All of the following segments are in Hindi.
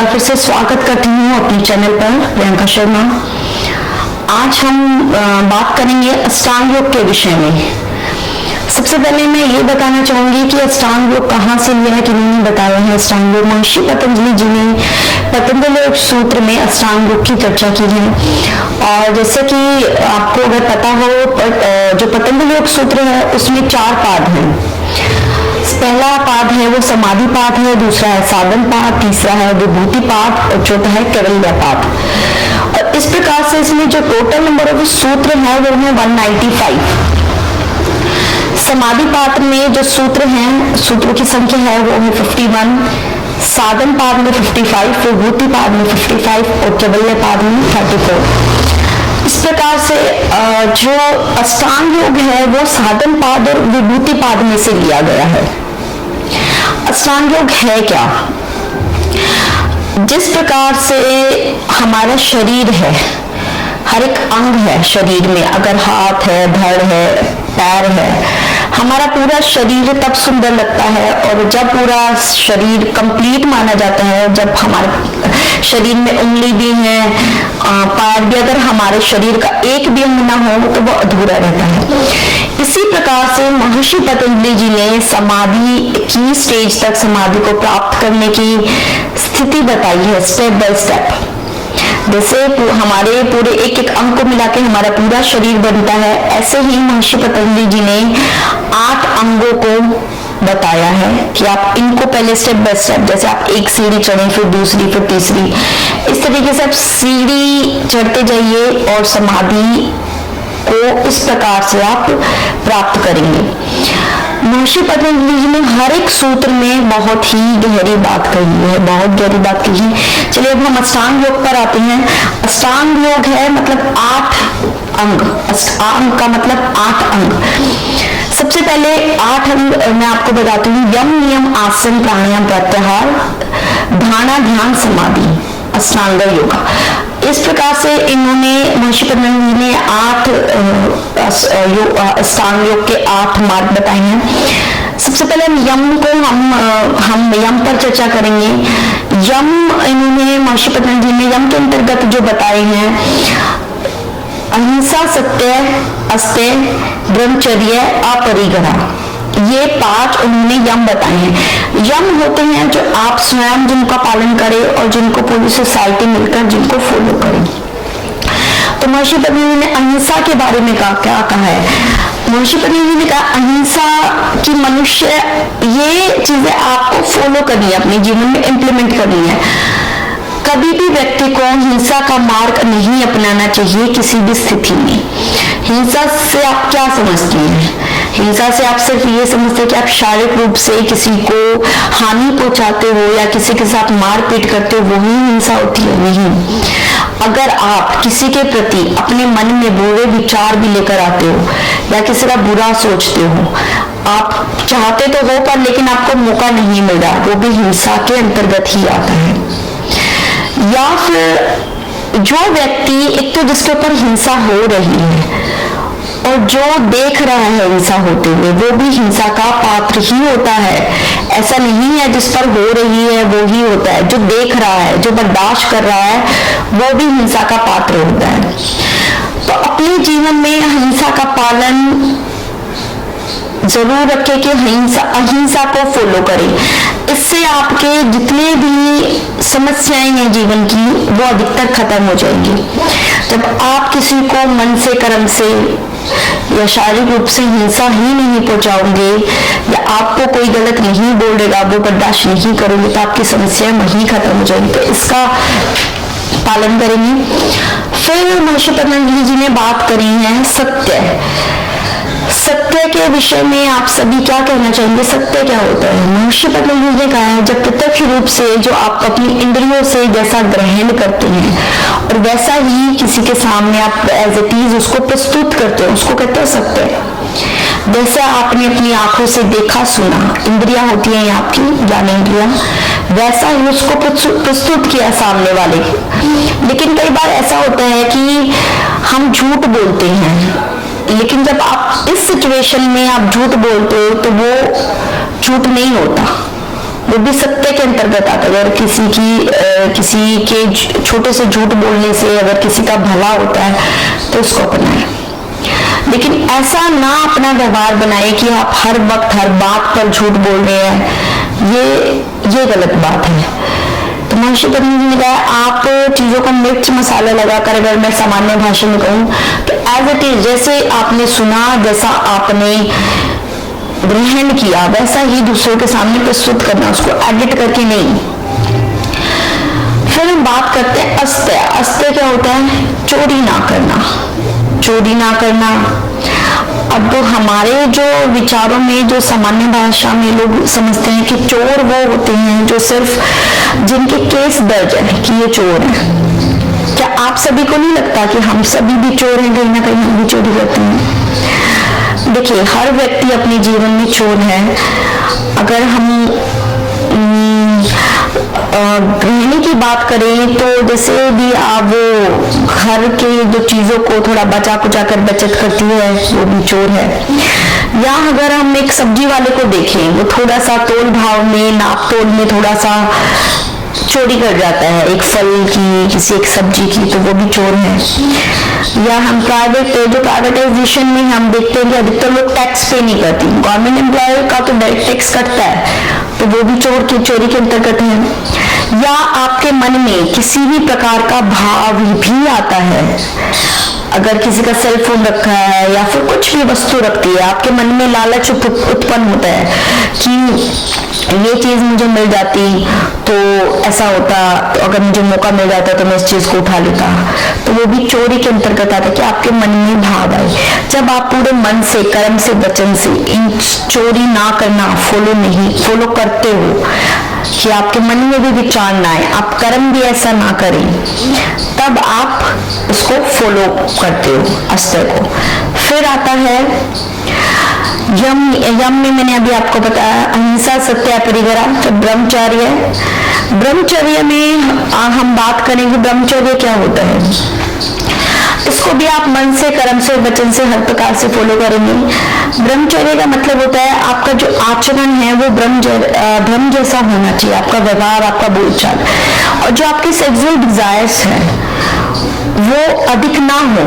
बार फिर से स्वागत करती हूँ अपने चैनल पर, प्रियंका शर्मा। आज हम बात करेंगे अष्टांग योग के विषय में। सबसे पहले मैं ये बताना चाहूंगी कि अष्टांग योग कहाँ से लिया है, किन्होंने बताया है अष्टांग योग। महर्षि पतंजलि जी ने पतंजलि योग सूत्र में अष्टांग योग की चर्चा की है। और जैसे कि आपको अगर पता हो, जो पतंजलि योग सूत्र है उसमें 4 पाद हैं। पहला पाद है वो समाधि पाद है, दूसरा है साधन पाद, तीसरा है विभूति पाद और चौथा है कैवल्य पाद। और इस प्रकार से इसमें जो टोटल नंबर ऑफ सूत्र है वो है 195। समाधि पाद में जो सूत्र हैं, सूत्रों की संख्या है वो है 51, साधन पाद में 55, विभूति पाद में 55 और कैवल्य पाद में 34। इस प्रकार से जो अष्टांग योग है वो साधन पाद और विभूति पाद में से लिया गया है। अष्टांग योग है क्या? जिस प्रकार से हमारा शरीर है, हर एक अंग है शरीर में, अगर हाथ है, धड़ है, पैर है, हमारा पूरा शरीर तब सुंदर लगता है। और जब पूरा शरीर कंप्लीट माना जाता है, जब हमारे शरीर में उंगली भी है, पैर भी, अगर हमारे शरीर का एक भी अंग ना हो तो वो अधूरा रहता है। इसी प्रकार से महर्षि पतंजलि जी ने समाधि की स्टेज तक समाधि को प्राप्त करने की स्थिति बताई है, स्टेप बाय स्टेप। जैसे हमारे पूरे एक एक अंग को मिला के हमारा पूरा शरीर बनता है, ऐसे ही महर्षि पतंजलि जी ने 8 अंगों को बताया है कि आप इनको पहले स्टेप बाय स्टेप, जैसे आप एक सीढ़ी चढ़े, फिर दूसरी, फिर तीसरी, इस तरीके से आप सीढ़ी चढ़ते जाइए और समाधि को इस प्रकार से आप प्राप्त करेंगे। महर्षि पतंजलि जी ने हर एक सूत्र में बहुत ही गहरी बात कही है, बहुत गहरी बात कही है। चलिए अब हम अष्टांग योग पर आते हैं। अष्टांग योग है मतलब 8 अंग। अष्टांग का मतलब 8 अंग। सबसे पहले 8 अंग मैं आपको बताती हूँ। यम, नियम, आसन, प्राणायाम, प्रत्याहार, धारणा, ध्यान, समाधि, अष्टांग योग। इस प्रकार से इन्होंने महर्षि पतंजलि ने 8 अष्टांग योग के 8 मार्ग बताए हैं। सबसे पहले यम को हम यम पर चर्चा करेंगे। यम इन्होंने महर्षि पतंजलि ने यम के अंतर्गत जो बताए हैं, अहिंसा, सत्य, अस्तेय, ब्रह्मचर्य, अपरिग्रह, ये 5 उन्होंने यम बताए हैं। यम होते हैं जो आप स्वयं जिनका पालन करें और जिनको पूरी सोसाइटी मिलकर जिनको फॉलो करें। तो महर्षि पतंजलि ने अहिंसा के बारे में क्या कहा है? महर्षि पतंजलि ने कहा अहिंसा की मनुष्य, ये चीजें आपको फॉलो करनी है, अपने जीवन में इंप्लीमेंट करनी है। कभी भी व्यक्ति को हिंसा का मार्ग नहीं अपनाना चाहिए किसी भी स्थिति में। हिंसा से आप क्या समझते हैं? हिंसा से आप सिर्फ ये समझते हैं कि आप शारीरिक रूप से किसी को हानि पहुंचाते हो या किसी के साथ मारपीट करते हो, वही हिंसा होती है? नहीं। अगर आप किसी के प्रति अपने मन में बुरे विचार भी लेकर आते हो या किसी का बुरा सोचते हो, आप चाहते तो हो पर लेकिन आपको मौका नहीं मिल रहा, वो भी हिंसा के अंतर्गत ही आता है। या फिर जो व्यक्ति, एक तो जिसके ऊपर हिंसा हो रही है और जो देख रहा है हिंसा होते हुए, वो भी हिंसा का पात्र ही होता है। ऐसा नहीं है जिस पर हो रही है वो ही होता है, जो देख रहा है, जो बर्दाश्त कर रहा है, वो भी हिंसा का पात्र होता है। तो अपने जीवन में हिंसा का पालन जरूर रखें कि अहिंसा को फॉलो करें। इससे आपके जितने भी समस्याएं हैं जीवन की, वो अधिकतर खत्म हो जाएंगी। जब आप किसी को मन से, कर्म से या शारीरिक रूप से हिंसा ही नहीं पहुंचाओगे या आपको कोई गलत नहीं बोलेगा, वो बर्दाश्त नहीं करोगे, तो आपकी समस्याएं वहीं खत्म हो जाएंगी। तो इसका पालन करेंगे। फिर महर्षि पतंजलि जी ने बात करी है सत्य। सत्य के विषय में आप सभी क्या कहना चाहेंगे? सत्य क्या होता है? महर्षि पतंजलि ने कहा है, जब प्रत्यक्ष रूप से जो आप अपनी इंद्रियों से जैसा ग्रहण करते हैं और वैसा ही किसी के सामने आप एज इट इज उसको प्रस्तुत करते हो, उसको कहते हैं सत्य। जैसा आपने अपनी आंखों से देखा, सुना, इंद्रियां होती हैं आपकी ज्ञानेंद्रियां, वैसा ही उसको प्रस्तुत किया सामने वाले। लेकिन कई बार ऐसा होता है कि हम झूठ बोलते हैं, लेकिन जब आप इस सिचुएशन में आप झूठ बोलते हो तो वो झूठ नहीं होता, वो भी सत्य के अंतर्गत आता है। अगर किसी के छोटे से झूठ बोलने से अगर किसी का भला होता है तो उसको अपनाएं, लेकिन ऐसा ना अपना व्यवहार बनाए कि आप हर वक्त हर बात पर झूठ बोल रहे हैं। ये गलत बात है। तो महर्षि पतंजलि ने कहा आप चीजों को मिर्च मसाला लगाकर, अगर मैं सामान्य भाषा में कहूँ तो एज इट इज, जैसे आपने सुना, जैसा आपने ग्रहण किया, वैसा ही दूसरों के सामने प्रस्तुत करना, उसको एडिट करके नहीं। फिर हम बात करते हैं अस्त्य। अस्त्य क्या होता है? चोरी ना करना। चोरी ना करना। अब हमारे जो विचारों में, जो सामान्य भाषा में लोग समझते हैं कि चोर वो होते हैं जो सिर्फ जिनके केस दर्ज है कि ये चोर है। क्या आप सभी को नहीं लगता कि हम सभी भी चोर हैं? कहीं ना कहीं हम भी चोरी करते हैं। देखिए, हर व्यक्ति अपने जीवन में चोर है। अगर हम गृहिणी की बात करें तो जैसे भी आप वो घर के जो चीजों को थोड़ा बचा कुचा कर बचत करती है, वो भी चोर है। या अगर हम एक सब्जी वाले को देखें, वो थोड़ा सा तोल भाव में, नाप तोल में थोड़ा सा चोरी कर जाता है, एक फल की, किसी एक सब्जी की, तो वो भी चोर है। या हम प्राइवेटाइजेशन में हम देखते हैं कि अधिकतर लोग टैक्स पे नहीं करती। गवर्नमेंट एम्प्लॉयर का तो डायरेक्ट टैक्स कटता है, तो वो भी चोरी के अंतर्गत है। या आपके मन में किसी भी प्रकार का भाव भी आता है, अगर किसी का सेल फोन रखा है या फिर कुछ भी वस्तु रखती है, आपके मन में लालच उत्पन्न होता है कि ये चीज मुझे मिल जाती तो ऐसा होता, तो अगर मुझे मौका मिल जाता तो मैं इस चीज को उठा लेता, तो वो भी चोरी के अंतर्गत आता है कि आपके मन में भाव आए। जब आप पूरे मन से, कर्म से, वचन से इन चोरी ना करना फॉलो करते हो, कि आपके मन में भी विचार ना आए, आप कर्म भी ऐसा ना करें, तब आप उसको फॉलो करते हो, अस्त्र को। फिर आता है यम में मैंने अभी आपको बताया अहिंसा, सत्य, अपरिग्रह। तो ब्रह्मचर्य, ब्रह्मचर्य में हम बात करेंगे ब्रह्मचर्य क्या होता है। इसको भी आप मन से, कर्म से, वचन से, हर प्रकार से फॉलो करेंगे। ब्रह्मचर्य का मतलब होता है आपका जो आचरण है वो ब्रह्म जैसा होना चाहिए, आपका व्यवहार, आपका बोलचाल, और जो आपके सेक्सुअल डिजायर्स है वो अधिक ना हो।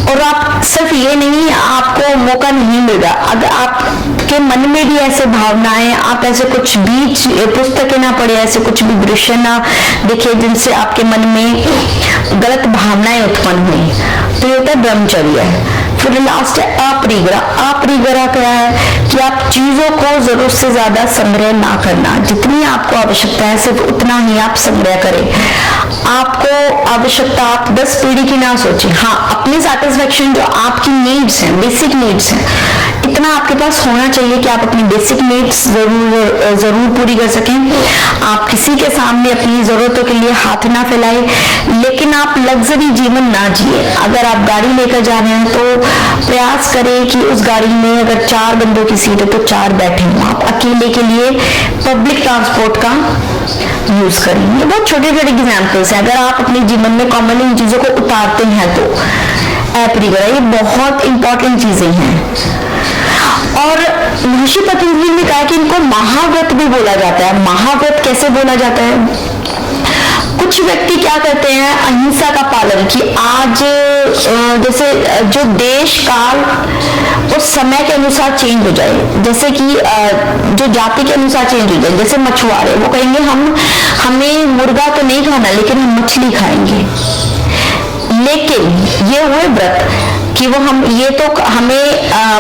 और आप सिर्फ ये नहीं, आपको मौका नहीं मिल रहा, अगर आपके मन में भी ऐसे भावनाएं, आप ऐसे कुछ भी पुस्तकें ना पढ़े, ऐसे कुछ भी दृश्य ना देखे जिनसे आपके मन में गलत भावनाएं उत्पन्न हुई, तो ये होता है ब्रह्मचर्य। फिर लास्ट है अपरिग्रह। अपरिग्रह क्या है कि आप चीजों को जरूरत से ज्यादा संग्रह ना करना, जितनी आपको आवश्यकता है सिर्फ उतना ही आप संग्रह करें। आपको आवश्यकता, आप 10 पीढ़ी की ना सोचें। हाँ, अपनी सेटिस्फेक्शन, जो आपकी नीड्स हैं, बेसिक नीड्स हैं, इतना आपके पास होना चाहिए कि आप अपनी बेसिक नीड्स जरूर पूरी कर सकें। आप किसी के सामने अपनी जरूरतों के लिए हाथ ना फैलाएं, लेकिन आप लग्जरी जीवन ना जिए। अगर आप गाड़ी लेकर जा रहे हैं तो प्रयास करें कि उस गाड़ी में अगर 4 बंदों की सीट है तो 4 बैठे हों। आप अकेले के लिए पब्लिक ट्रांसपोर्ट का यूज करें। ये बहुत छोटे छोटे एग्जाम्पल्स हैं। अगर आप अपने जीवन में कॉमनली इन चीजों को उतारते हैं तो अपरिग्रह, ये बहुत इंपॉर्टेंट चीजें हैं। और महर्षि पतंजलि ने कहा कि इनको महाव्रत भी बोला जाता है। महाव्रत कैसे बोला जाता है? कुछ व्यक्ति क्या करते हैं, अहिंसा का पालन, कि आज जैसे जो देश काल और समय के अनुसार चेंज हो जाए, जैसे कि जो जाति के अनुसार चेंज हो जाए। जैसे मछुआरे, वो कहेंगे हमें मुर्गा तो नहीं खाना, लेकिन हम मछली खाएंगे। लेकिन ये हुए व्रत कि वो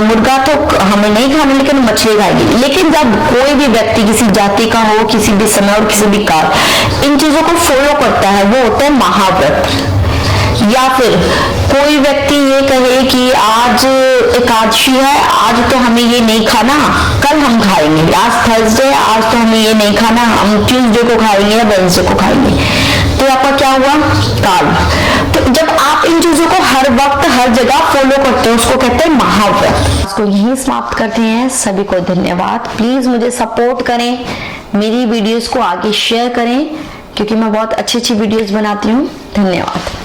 मुर्गा तो हमें नहीं खाना, लेकिन मछली खाएगी। लेकिन जब कोई भी व्यक्ति किसी जाति का हो, किसी भी समय और किसी भी काल इन चीजों को फॉलो करता है, वो होता है महाव्रत। या फिर कोई व्यक्ति ये कहे कि आज एकादशी है, आज तो हमें ये नहीं खाना, कल हम खाएंगे। आज थर्सडे, आज तो हमें ये नहीं खाना, हम ट्यूसडे को खाएंगे या वेडनेसडे को खाएंगे। तो आपका क्या हुआ? काल। तो जब आप इन चीजों को हर वक्त हर जगह फॉलो करते हो, उसको कहते हैं महाव्रत। इसको यहीं समाप्त करते हैं। सभी को धन्यवाद। प्लीज मुझे सपोर्ट करें, मेरी वीडियोस को आगे शेयर करें, क्योंकि मैं बहुत अच्छी वीडियोस बनाती हूँ। धन्यवाद।